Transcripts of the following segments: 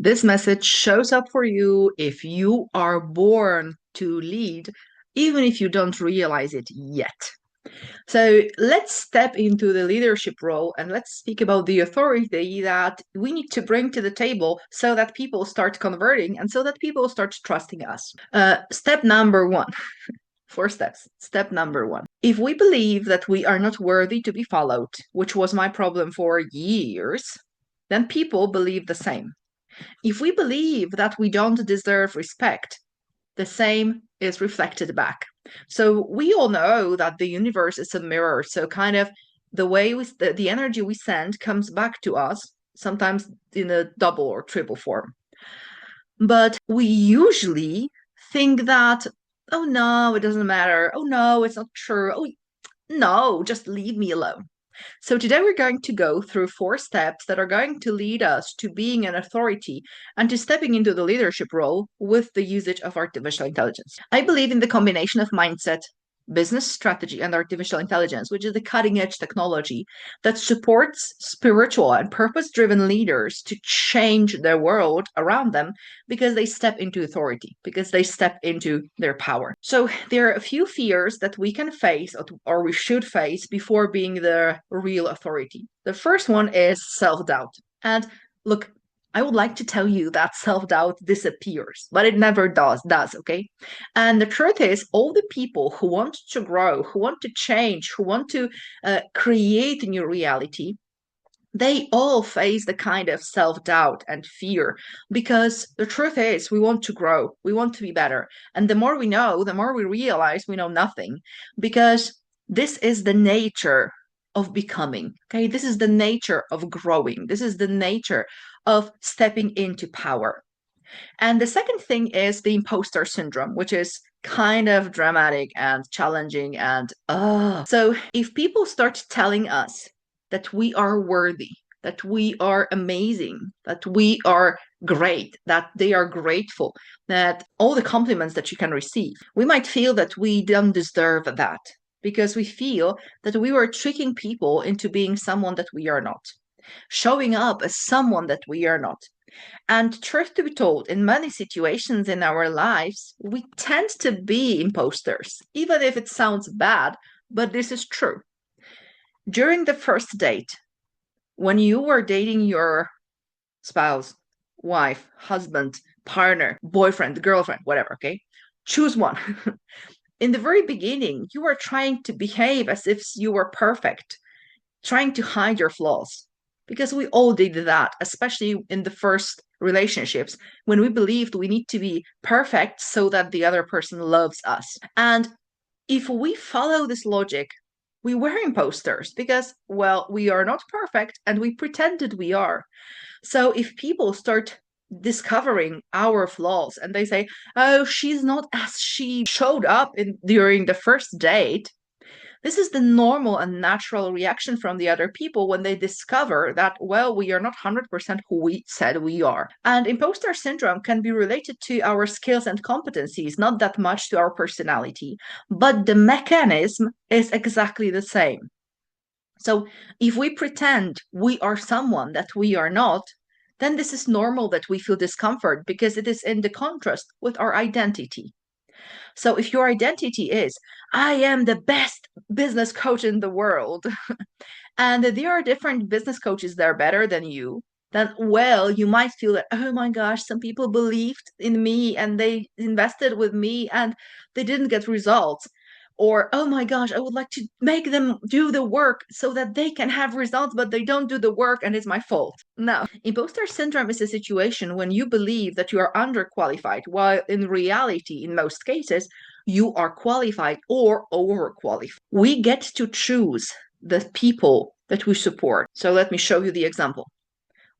This message shows up for you if you are born to lead, even if you don't realize it yet. So let's step into the leadership role and let's speak about the authority that we need to bring to the table so that people start converting and so that people start trusting us. Step number one. 4 steps. Step number one. If we believe that we are not worthy to be followed, which was my problem for years, then people believe the same. If we believe that we don't deserve respect, the same is reflected back. So we all know that the universe is a mirror. So kind of the way the energy we send comes back to us, sometimes in a double or triple form. But we usually think that, oh no, it doesn't matter. Oh no, it's not true. Oh no, just leave me alone. So today we're going to go through 4 steps that are going to lead us to being an authority and to stepping into the leadership role with the usage of artificial intelligence. I believe in the combination of mindset, business strategy, and artificial intelligence, which is the cutting edge technology that supports spiritual and purpose driven leaders to change their world around them because they step into authority, because they step into their power. So there are a few fears that we can face or we should face before being the real authority. The first one is self doubt. And look, I would like to tell you that self-doubt disappears, but it never does, okay? And the truth is, all the people who want to grow, who want to change, who want to create a new reality, they all face the kind of self-doubt and fear because the truth is we want to grow, we want to be better. And the more we know, the more we realize we know nothing because this is the nature of becoming, okay? This is the nature of growing. This is the nature of stepping into power. And the second thing is the imposter syndrome, which is kind of dramatic and challenging and so if people start telling us that we are worthy, that we are amazing, that we are great, that they are grateful, that all the compliments that you can receive, we might feel that we don't deserve that because we feel that we were tricking people into being someone that we are not, showing up as someone that we are not. And truth to be told, in many situations in our lives, we tend to be imposters, even if it sounds bad, but this is true. During the first date, when you were dating your spouse, wife, husband, partner, boyfriend, girlfriend, whatever, okay? Choose one. In the very beginning, you were trying to behave as if you were perfect, trying to hide your flaws. Because we all did that, especially in the first relationships, when we believed we need to be perfect so that the other person loves us. And if we follow this logic, we were imposters because, well, we are not perfect and we pretended we are. So if people start discovering our flaws and they say, oh, she's not as she showed up during the first date, this is the normal and natural reaction from the other people when they discover that, well, we are not 100% who we said we are. And imposter syndrome can be related to our skills and competencies, not that much to our personality, but the mechanism is exactly the same. So if we pretend we are someone that we are not, then this is normal that we feel discomfort because it is in the contrast with our identity. So if your identity is, I am the best business coach in the world, and there are different business coaches that are better than you, then, well, you might feel that, oh my gosh, some people believed in me and they invested with me and they didn't get results. Or, oh my gosh, I would like to make them do the work so that they can have results, but they don't do the work and it's my fault. No. Imposter syndrome is a situation when you believe that you are underqualified, while in reality, in most cases, you are qualified or overqualified. We get to choose the people that we support. So let me show you the example.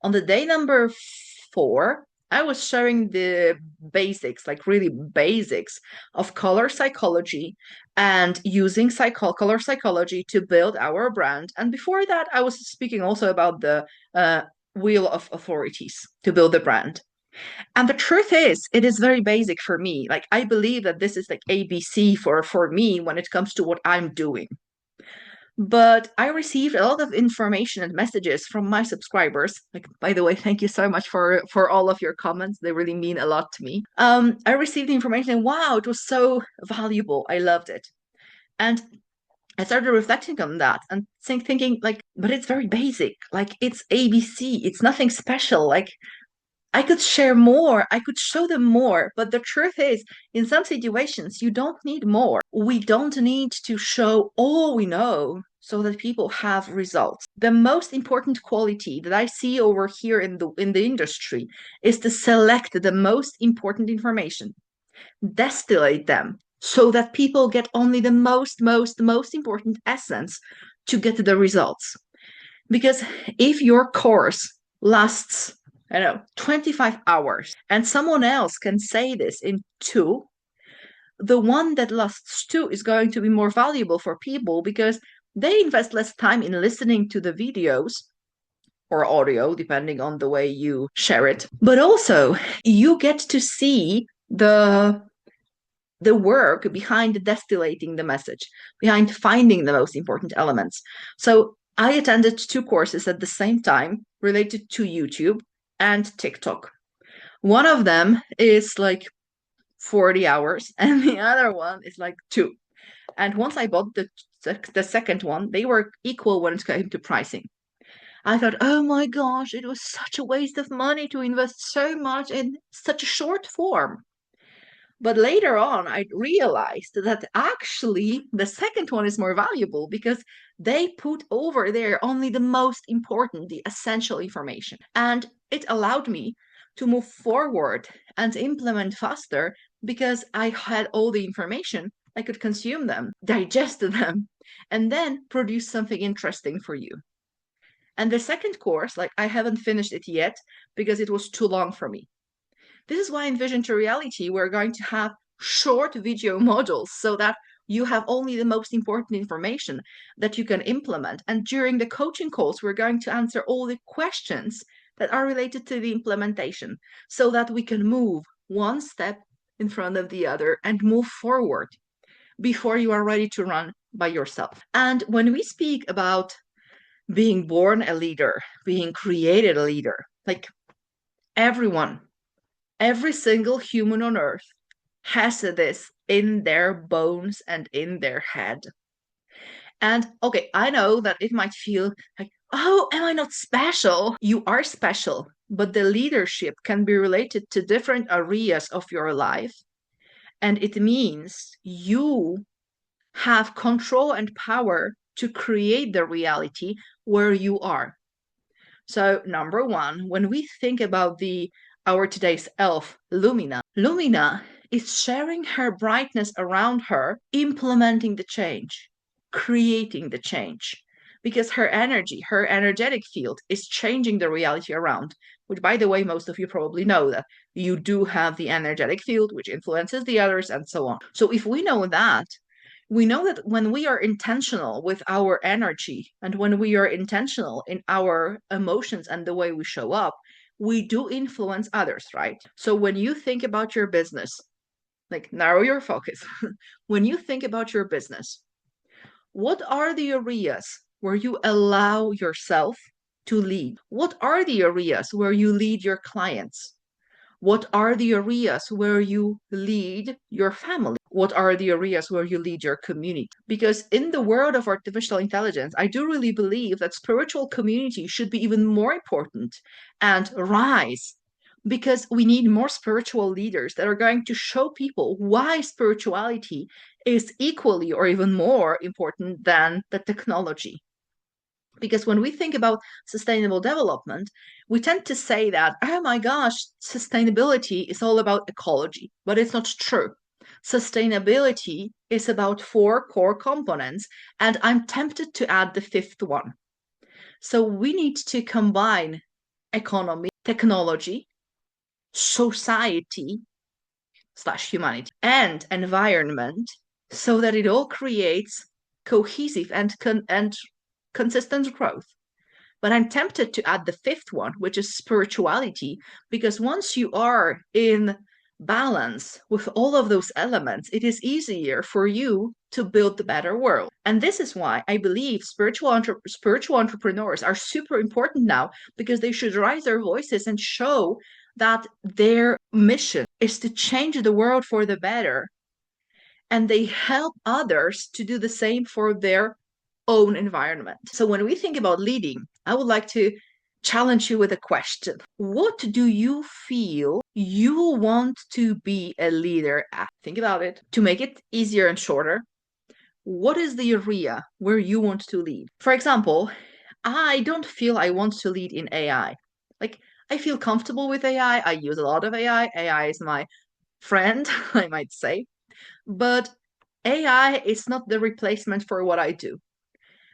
On the day number 4, I was sharing the basics, like really basics of color psychology and using color psychology to build our brand. And before that, I was speaking also about the wheel of authorities to build the brand. And the truth is, it is very basic for me. Like I believe that this is like ABC for me when it comes to what I'm doing. But I received a lot of information and messages from my subscribers. Like, by the way, thank you so much for all of your comments. They really mean a lot to me. I received the information and wow, it was so valuable. I loved it. And I started reflecting on that and thinking like, but it's very basic. Like it's ABC. It's nothing special. Like I could share more, I could show them more, but the truth is, in some situations, you don't need more. We don't need to show all we know so that people have results. The most important quality that I see over here in the industry is to select the most important information, distillate them so that people get only the most important essence to get the results. Because if your course lasts, I don't know, 25 hours and someone else can say this in 2, the one that lasts 2 is going to be more valuable for people because they invest less time in listening to the videos or audio, depending on the way you share it. But also, you get to see the work behind distillating the message, behind finding the most important elements. So I attended 2 courses at the same time related to YouTube and TikTok. One of them is like 40 hours, and the other one is like 2. And once I bought the second one, they were equal when it came to pricing. I thought, oh my gosh, it was such a waste of money to invest so much in such a short form. But later on, I realized that actually the second one is more valuable because they put over there only the most important, the essential information. And it allowed me to move forward and implement faster because I had all the information. I could consume them, digest them, and then produce something interesting for you. And the second course, like I haven't finished it yet because it was too long for me. This is why in Vision to Reality, we're going to have short video modules so that you have only the most important information that you can implement. And during the coaching calls, we're going to answer all the questions that are related to the implementation so that we can move one step in front of the other and move forward before you are ready to run by yourself. And when we speak about being born a leader, being created a leader, like everyone, every single human on earth has this in their bones and in their head. And okay, I know that it might feel like, oh, am I not special? You are special, but the leadership can be related to different areas of your life. And it means you have control and power to create the reality where you are. So, number one, when we think about our today's elf, Lumina is sharing her brightness around her, implementing the change, creating the change. Because her energy, her energetic field is changing the reality around, which, by the way, most of you probably know that you do have the energetic field, which influences the others, and so on. So, if we know that, we know that when we are intentional with our energy and when we are intentional in our emotions and the way we show up, we do influence others, right? So when you think about your business, like narrow your focus. When you think about your business, what are the areas where you allow yourself to lead? What are the areas where you lead your clients? What are the areas where you lead your family? What are the areas where you lead your community? Because in the world of artificial intelligence, I do really believe that spiritual community should be even more important and rise because we need more spiritual leaders that are going to show people why spirituality is equally or even more important than the technology. Because when we think about sustainable development, we tend to say that, oh my gosh, sustainability is all about ecology, but it's not true. Sustainability is about 4 core components, and I'm tempted to add the 5th one. So we need to combine economy, technology, society / humanity, and environment so that it all creates cohesive and consistent growth. But I'm tempted to add the 5th one, which is spirituality, because once you are in balance with all of those elements, it is easier for you to build the better world. And this is why I believe spiritual entrepreneurs are super important now, because they should raise their voices and show that their mission is to change the world for the better. And they help others to do the same for their own environment. So when we think about leading, I would like to challenge you with a question. What do you feel you want to be a leader at? Think about it. To make it easier and shorter, what is the area where you want to lead? For example, I don't feel I want to lead in AI. Like, I feel comfortable with AI. I use a lot of AI. AI is my friend, I might say. But AI is not the replacement for what I do.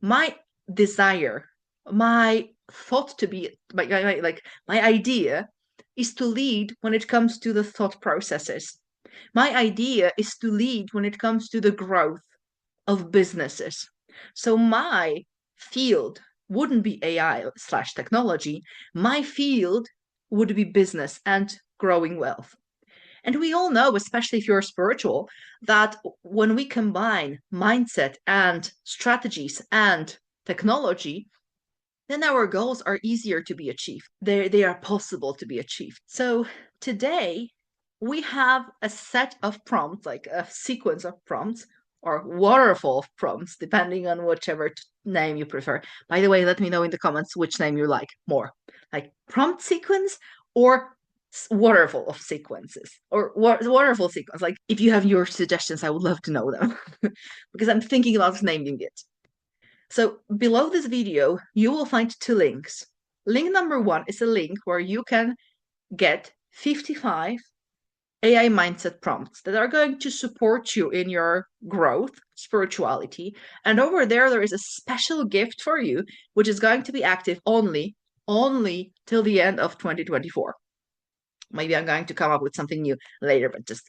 My desire, my thought to be, my idea is to lead when it comes to the thought processes. My idea is to lead when it comes to the growth of businesses. So my field wouldn't be AI/technology. My field would be business and growing wealth. And we all know, especially if you're spiritual, that when we combine mindset and strategies and technology, then our goals are easier to be achieved. They are possible to be achieved. So today, we have a set of prompts, like a sequence of prompts, or waterfall of prompts, depending on whichever name you prefer. By the way, let me know in the comments which name you like more, like prompt sequence or waterfall of sequences, or waterfall sequence. Like, if you have your suggestions, I would love to know them because I'm thinking about naming it. So below this video, you will find two links. Link number one is a link where you can get 55 AI mindset prompts that are going to support you in your growth, spirituality. And over there is a special gift for you, which is going to be active only till the end of 2024. Maybe I'm going to come up with something new later, but just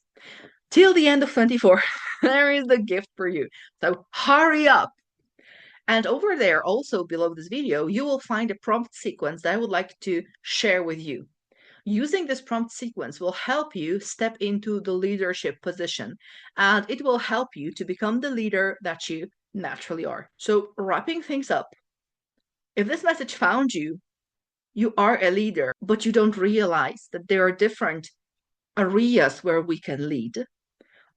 till the end of 24, there is the gift for you. So hurry up. And over there, also below this video, you will find a prompt sequence that I would like to share with you. Using this prompt sequence will help you step into the leadership position, and it will help you to become the leader that you naturally are. So wrapping things up, if this message found you, you are a leader, but you don't realize that there are different areas where we can lead,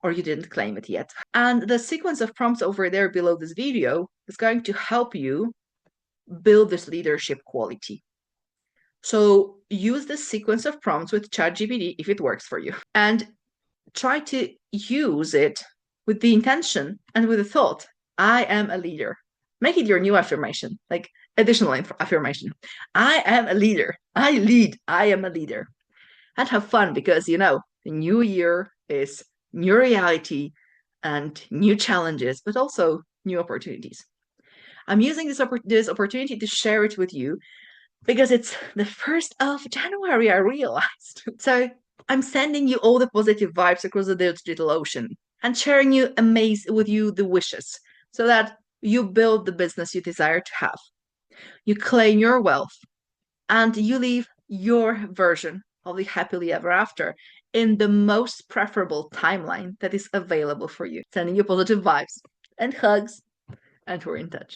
or you didn't claim it yet. And the sequence of prompts over there below this video is going to help you build this leadership quality. So use this sequence of prompts with ChatGPT if it works for you, and try to use it with the intention and with the thought, I am a leader. Make it your new affirmation, like additional affirmation. I am a leader. I lead. I am a leader. And have fun, because, the new year is new reality and new challenges, but also new opportunities. I'm using this opportunity to share it with you because it's the 1st of January, I realized. So I'm sending you all the positive vibes across the digital ocean and sharing with you the wishes so that you build the business you desire to have. You claim your wealth and you live your version of the happily ever after in the most preferable timeline that is available for you. Sending you positive vibes and hugs, and we're in touch.